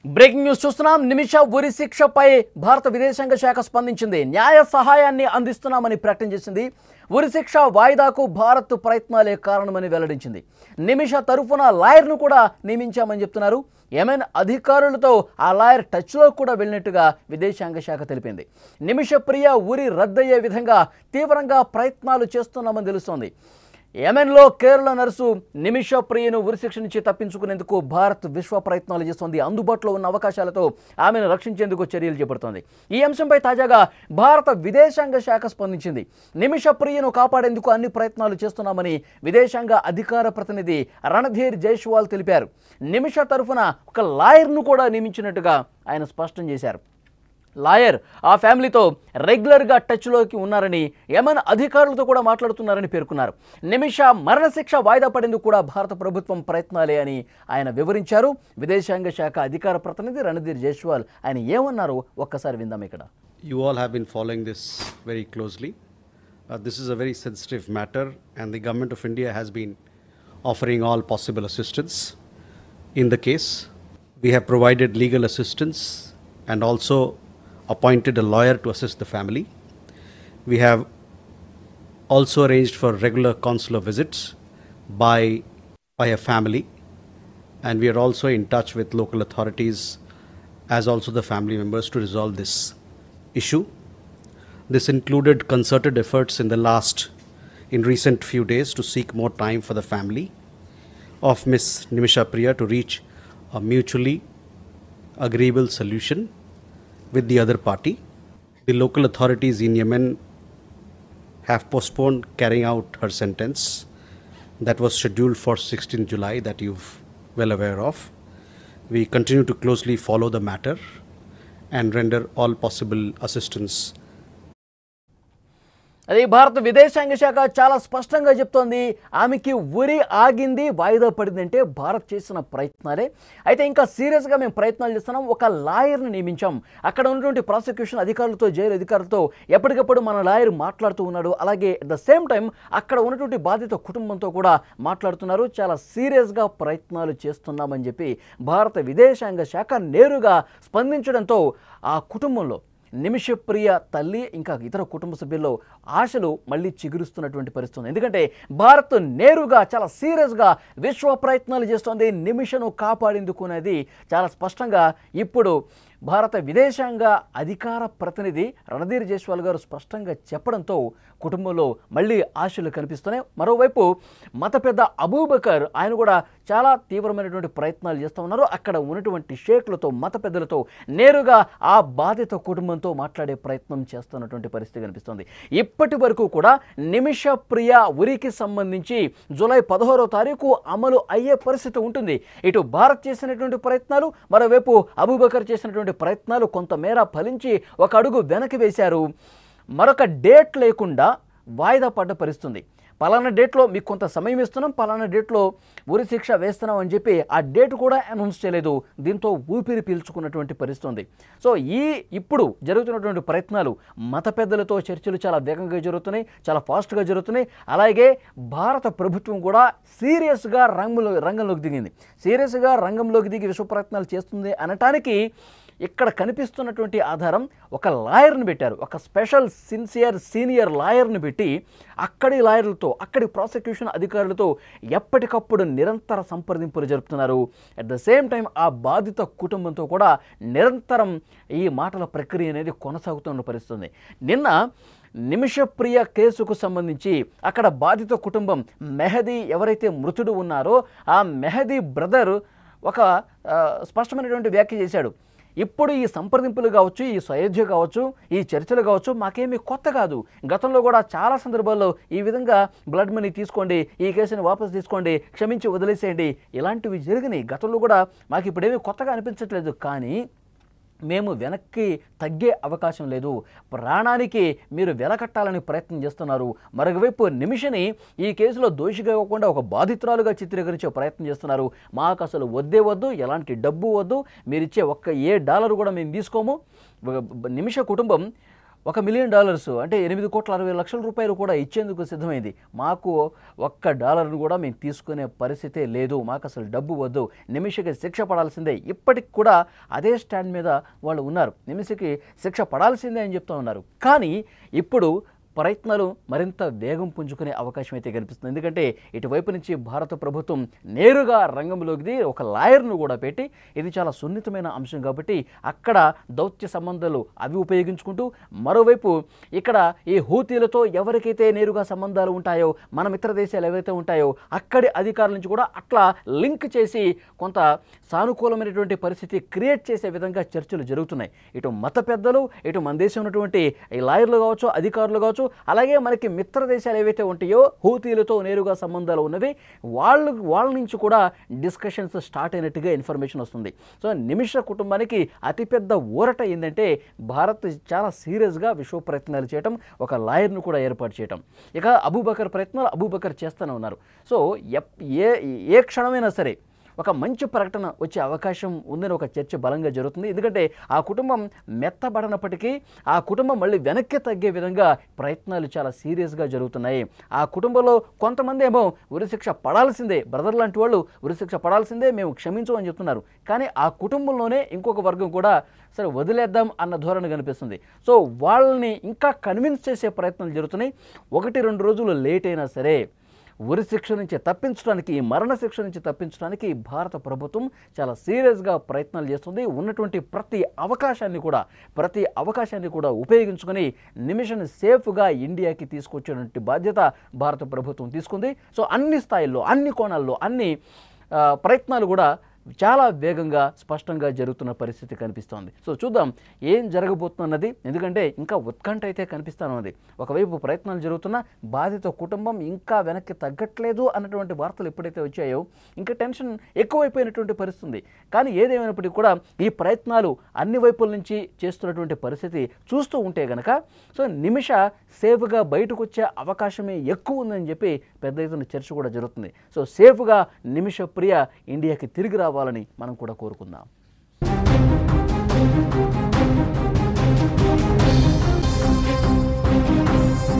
Breaking news చూస్తున్నాం. నిమిష ఉరి శిక్షపై భారత విదేశాంగ శాఖ స్పందించింది. న్యాయ సహాయాన్ని అందిస్తున్నామని ప్రకటన చేసింది. ఉరి శిక్ష వాయిదాకు భారత్ ప్రయత్నాలే కారణమని వెల్లడించింది. నిమిష తరఫున లాయర్ను కూడా నియమించామని చెప్తున్నారు. యెమెన్ అధికారులతో ఆ లాయర్ టచ్లో కూడా వెళ్ళినట్టుగా విదేశాంగ శాఖ తెలిపింది. నిమిష ప్రియ ఉరి రద్దయ్యే విధంగా తీవ్రంగా ప్రయత్నాలు చేస్తున్నామని తెలుస్తోంది. యెమెన్లో కేరళ నర్సు నిమిష ప్రియను ఉరిశిక్ష నుంచి తప్పించుకునేందుకు భారత్ విశ్వ ప్రయత్నాలు చేస్తోంది. అందుబాటులో ఉన్న అవకాశాలతో ఆమెను రక్షించేందుకు చర్యలు చేపడుతోంది. ఈ అంశంపై తాజాగా భారత విదేశాంగ శాఖ స్పందించింది. నిమిష ప్రియను కాపాడేందుకు అన్ని ప్రయత్నాలు చేస్తున్నామని విదేశాంగ అధికార ప్రతినిధి రణధీర్ జైస్వాల్ తెలిపారు. నిమిష తరఫున ఒక లాయర్ను కూడా నియమించినట్టుగా ఆయన స్పష్టం చేశారు. లాయర్ ఆ ఫ్యామిలీతో రెగ్యులర్గా టచ్లోకి ఉన్నారని, యెమెన్ అధికారులతో కూడా మాట్లాడుతున్నారని పేర్కొన్నారు. నిమిష మరణశిక్ష వాయిదా పడేందుకు కూడా భారత ప్రభుత్వం ప్రయత్నాలే అని ఆయన వివరించారు. విదేశాంగ శాఖ అధికార ప్రతినిధి రణధీర్ జైస్వాల్ ఆయన ఏమన్నారో ఒక్కసారి విందాం ఇక్కడ. You all have been following this very closely. This is a very sensitive matter and the government of India has been offering all possible assistance in the case. We have provided legal assistance and also appointed a lawyer to assist the family. We have also arranged for regular consular visits by a family, and we are also in touch with local authorities as also the family members to resolve this issue. This included concerted efforts in recent few days to seek more time for the family of Miss Nimisha Priya to reach a mutually agreeable solution with the other party. The local authorities in Yemen have postponed carrying out her sentence that was scheduled for 16th July that you're well aware of. We continue to closely follow the matter and render all possible assistance. అది భారత విదేశాంగ శాఖ చాలా స్పష్టంగా చెప్తోంది. ఆమెకి ఉరి ఆగింది, వాయిదా పడిందంటే భారత్ చేసిన ప్రయత్నాలే. అయితే ఇంకా సీరియస్గా మేము ప్రయత్నాలు చేస్తున్నాం. ఒక లాయర్ని నియమించాం. అక్కడ ఉన్నటువంటి ప్రాసిక్యూషన్ అధికారులతో, జైలు అధికారులతో ఎప్పటికప్పుడు మన లాయర్ మాట్లాడుతూ ఉన్నాడు. అలాగే అట్ ద సేమ్ టైం అక్కడ ఉన్నటువంటి బాధిత కుటుంబంతో కూడా మాట్లాడుతున్నారు. చాలా సీరియస్గా ప్రయత్నాలు చేస్తున్నామని చెప్పి భారత విదేశాంగ శాఖ నేరుగా స్పందించడంతో ఆ కుటుంబంలో నిమిషప్రియ తల్లి ఇంకా ఇతర కుటుంబ సభ్యుల్లో ఆశలు మళ్ళీ చిగురుస్తున్నటువంటి పరిస్థితి. ఎందుకంటే భారత్ నేరుగా చాలా సీరియస్గా విశ్వ ప్రయత్నాలు చేస్తోంది నిమిషను కాపాడేందుకు అనేది చాలా స్పష్టంగా ఇప్పుడు భారత విదేశాంగ అధికార ప్రతినిధి రణధీర్ జైస్వాల్ గారు స్పష్టంగా చెప్పడంతో కుటుంబంలో మళ్ళీ ఆశలు కనిపిస్తున్నాయి. మరోవైపు మత పెద్ద అబూబకర్ ఆయన కూడా చాలా తీవ్రమైనటువంటి ప్రయత్నాలు చేస్తూ ఉన్నారు. అక్కడ ఉన్నటువంటి షేక్లతో, మత పెద్దలతో నేరుగా ఆ బాధిత కుటుంబంతో మాట్లాడే ప్రయత్నం చేస్తున్నటువంటి పరిస్థితి కనిపిస్తుంది. ఇప్పటి వరకు కూడా నిమిష ప్రియ ఉరికి సంబంధించి జూలై 16వ తారీఖు అమలు అయ్యే పరిస్థితి ఉంటుంది. ఇటు భారత్ చేసినటువంటి ప్రయత్నాలు, మరోవైపు అబూబకర్ చేసినటువంటి ప్రయత్నాలు కొంతమేర ఫలించి ఒక అడుగు వెనక్కి వేశారు. మరొక డేట్ లేకుండా వాయిదా పడ్డ పరిస్థితుంది. పలానా డేట్లో మీకు కొంత సమయం ఇస్తున్నాం, పలానా డేట్లో ఉరి శిక్ష వేస్తున్నాం అని చెప్పి ఆ డేట్ కూడా అనౌన్స్ చేయలేదు. దీంతో ఊపిరి పీల్చుకున్నటువంటి పరిస్థితి. సో ఇప్పుడు జరుగుతున్నటువంటి ప్రయత్నాలు మత పెద్దలతో చర్చలు చాలా వేగంగా జరుగుతున్నాయి, చాలా ఫాస్ట్గా జరుగుతున్నాయి. అలాగే భారత ప్రభుత్వం కూడా సీరియస్గా రంగంలోకి దిగింది. సీరియస్గా రంగంలోకి దిగి విశ్వ ప్రయత్నాలు చేస్తుంది అనటానికి ఇక్కడ కనిపిస్తున్నటువంటి ఆధారం ఒక లాయర్ని పెట్టారు. ఒక స్పెషల్ సీనియర్ లాయర్ని పెట్టి అక్కడి లాయర్లతో, అక్కడి ప్రాసిక్యూషన్ అధికారులతో ఎప్పటికప్పుడు నిరంతర సంప్రదింపులు జరుపుతున్నారు. అట్ ద సేమ్ టైం ఆ బాధిత కుటుంబంతో కూడా నిరంతరం ఈ మాటల ప్రక్రియ అనేది కొనసాగుతున్న పరిస్థితుంది. నిన్న నిమిషప్రియ కేసుకు సంబంధించి అక్కడ బాధిత కుటుంబం మెహదీ ఎవరైతే మృతుడు ఉన్నారో ఆ మెహదీ బ్రదర్ ఒక స్పష్టమైనటువంటి వ్యాఖ్య చేశాడు. ఇప్పుడు ఈ సంప్రదింపులు కావచ్చు, ఈ సయోధ్య కావచ్చు, ఈ చర్చలు కావచ్చు మాకేమీ కొత్త కాదు. గతంలో కూడా చాలా సందర్భాల్లో ఈ విధంగా బ్లడ్ మనీ తీసుకోండి, ఈ కేసుని వాపసు తీసుకోండి, క్షమించి వదిలేసేయండి, ఇలాంటివి జరిగినాయి. గతంలో కూడా మాకు ఇప్పుడేమీ కొత్తగా అనిపించట్లేదు. కానీ మేము వెనక్కి తగ్గే అవకాశం లేదు. ప్రాణానికి మీరు వెలకట్టాలని ప్రయత్నం చేస్తున్నారు. మరొకవైపు నిమిషని ఈ కేసులో దోషిగా ఇవ్వకుండా ఒక బాధితురాలుగా చిత్రీకరించే ప్రయత్నం చేస్తున్నారు. మాకు అసలు వద్దే వద్దు, ఎలాంటి డబ్బు వద్దు, మీరిచ్చే $1 కూడా మేము తీసుకోము. నిమిష కుటుంబం $1 మిలియన్ అంటే 8,60,00,000 రూపాయలు కూడా ఇచ్చేందుకు సిద్ధమైంది. మాకు $1 కూడా మేము తీసుకునే పరిస్థితే లేదు, మాకు అసలు డబ్బు వద్దు, నిమిషకి శిక్ష పడాల్సిందే. ఇప్పటికి కూడా అదే స్టాండ్ మీద వాళ్ళు ఉన్నారు, నిమిషకి శిక్ష పడాల్సిందే అని చెప్తూ ఉన్నారు. కానీ ఇప్పుడు ప్రయత్నాలు మరింత వేగం పుంజుకునే అవకాశం అయితే కనిపిస్తుంది. ఎందుకంటే ఇటువైపు నుంచి భారత ప్రభుత్వం నేరుగా రంగంలోకి ఒక లాయర్ను కూడా పెట్టి, ఇది చాలా సున్నితమైన అంశం కాబట్టి అక్కడ దౌత్య సంబంధాలు అవి ఉపయోగించుకుంటూ, మరోవైపు ఇక్కడ ఈ హూతీలతో ఎవరికైతే నేరుగా సంబంధాలు ఉంటాయో, మన మిత్ర దేశాలు ఏవైతే ఉంటాయో అక్కడి అధికారుల నుంచి కూడా అట్లా లింక్ చేసి కొంత సానుకూలమైనటువంటి పరిస్థితి క్రియేట్ చేసే విధంగా చర్చలు జరుగుతున్నాయి. ఇటు మత పెద్దలు, ఇటు మన దేశం ఉన్నటువంటి ఈ లాయర్లు కావచ్చు, అధికారులు కావచ్చు, అలాగే మనకి మిత్ర దేశాలు ఏవైతే ఉంటాయో హూతీలతో నేరుగా సంబంధాలు ఉన్నవి, వాళ్ళ నుంచి కూడా డిస్కషన్స్ స్టార్ట్ అయినట్టుగా ఇన్ఫర్మేషన్ వస్తుంది. సో నిమిష కుటుంబానికి అతిపెద్ద ఊరట ఏంటంటే భారత్ చాలా సీరియస్గా విశ్వ ప్రయత్నాలు చేయటం, ఒక లాయర్ను కూడా ఏర్పాటు చేయటం. ఇక అబూబకర్ ప్రయత్నాలు అబూబకర్ చేస్తూనే ఉన్నారు. సో ఏ క్షణమైనా సరే ఒక మంచి ప్రకటన వచ్చే అవకాశం ఉందని ఒక చర్చ బలంగా జరుగుతుంది. ఎందుకంటే ఆ కుటుంబం మెత్తబడినప్పటికీ ఆ కుటుంబం మళ్ళీ వెనక్కి తగ్గే విధంగా ప్రయత్నాలు చాలా సీరియస్గా జరుగుతున్నాయి. ఆ కుటుంబంలో కొంతమంది ఏమో ఉరిశిక్ష పడాల్సిందే, బ్రదర్ లాంటి వాళ్ళు ఉరిశిక్ష పడాల్సిందే, మేము క్షమించమని చెప్తున్నారు. కానీ ఆ కుటుంబంలోనే ఇంకొక వర్గం కూడా సరే వదిలేద్దాం అన్న ధోరణి కనిపిస్తుంది. సో వాళ్ళని ఇంకా కన్విన్స్ చేసే ప్రయత్నాలు జరుగుతున్నాయి. 1-2 రోజులు లేట్ అయినా సరే ఉరి శిక్ష నుంచి తప్పించడానికి, మరణశిక్ష నుంచి తప్పించడానికి భారత ప్రభుత్వం చాలా సీరియస్గా ప్రయత్నాలు చేస్తుంది. ఉన్నటువంటి ప్రతి అవకాశాన్ని కూడా ఉపయోగించుకొని నిమిషాన్ని సేఫ్గా ఇండియాకి తీసుకొచ్చేటువంటి బాధ్యత భారత ప్రభుత్వం తీసుకుంది. సో అన్ని స్థాయిల్లో, అన్ని కోణాల్లో, అన్ని ప్రయత్నాలు కూడా చాలా వేగంగా స్పష్టంగా జరుగుతున్న పరిస్థితి కనిపిస్తోంది. సో చూద్దాం ఏం జరగబోతున్నది, ఎందుకంటే ఇంకా ఉత్కంఠ అయితే కనిపిస్తూనే. ఒకవైపు ప్రయత్నాలు జరుగుతున్నా బాధిత కుటుంబం ఇంకా వెనక్కి తగ్గట్లేదు అన్నటువంటి వార్తలు ఎప్పుడైతే వచ్చాయో ఇంకా టెన్షన్ ఎక్కువైపోయినటువంటి పరిస్థితి. కానీ ఏదేమైనప్పటికీ కూడా ఈ ప్రయత్నాలు అన్ని వైపుల నుంచి చేస్తున్నటువంటి పరిస్థితి చూస్తూ ఉంటే గనక సో నిమిష సేఫ్గా బయటకు వచ్చే అవకాశమే ఎక్కువ ఉందని చెప్పి పెద్ద ఎత్తున చర్చ కూడా జరుగుతుంది. సో సేఫ్గా నిమిష ప్రియ ఇండియాకి తిరిగి రావాలని మనం కూడా కోరుకుందాం.